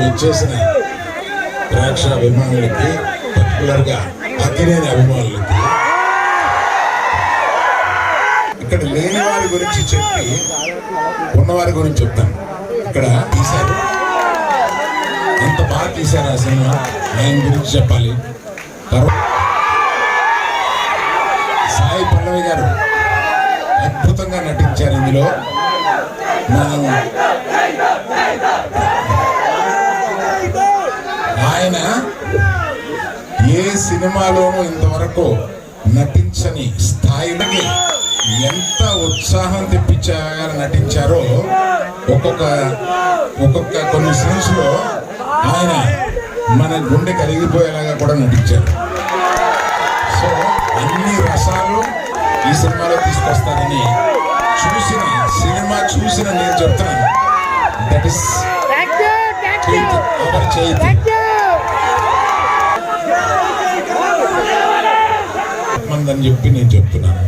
ఇచ్చేసిన ప్రేక్షక అభిమానులకి, పర్టికులర్గా అక్కినేని అభిమానులకి, ఇక్కడ లేని వారి గురించి చెప్పి ఉన్నవారి గురించి చెప్తాను. ఇక్కడ తీశారు, ఎంత బాగా తీశారు ఆ సినిమా, ఆయన గురించి చెప్పాలి. సాయి పల్లవి గారు అద్భుతంగా నటించారు ఇందులో. ఆయన ఏ సినిమాలోనూ ఇంతవరకు నటించని స్థాయికి ఎంత ఉత్సాహం తెప్పించగా నటించారో, ఒక్కొక్క కొన్ని సీన్స్ లో ఆయన మన గుండె కరిగిపోయేలాగా కూడా నటించారు. సో అన్ని రసాలు ఈ సినిమాలో తీసుకొస్తారని సినిమా చూసిన నేను చెప్తున్నాను. దట్ ఇస్ మందని చెప్పి నేను చెప్తున్నాను.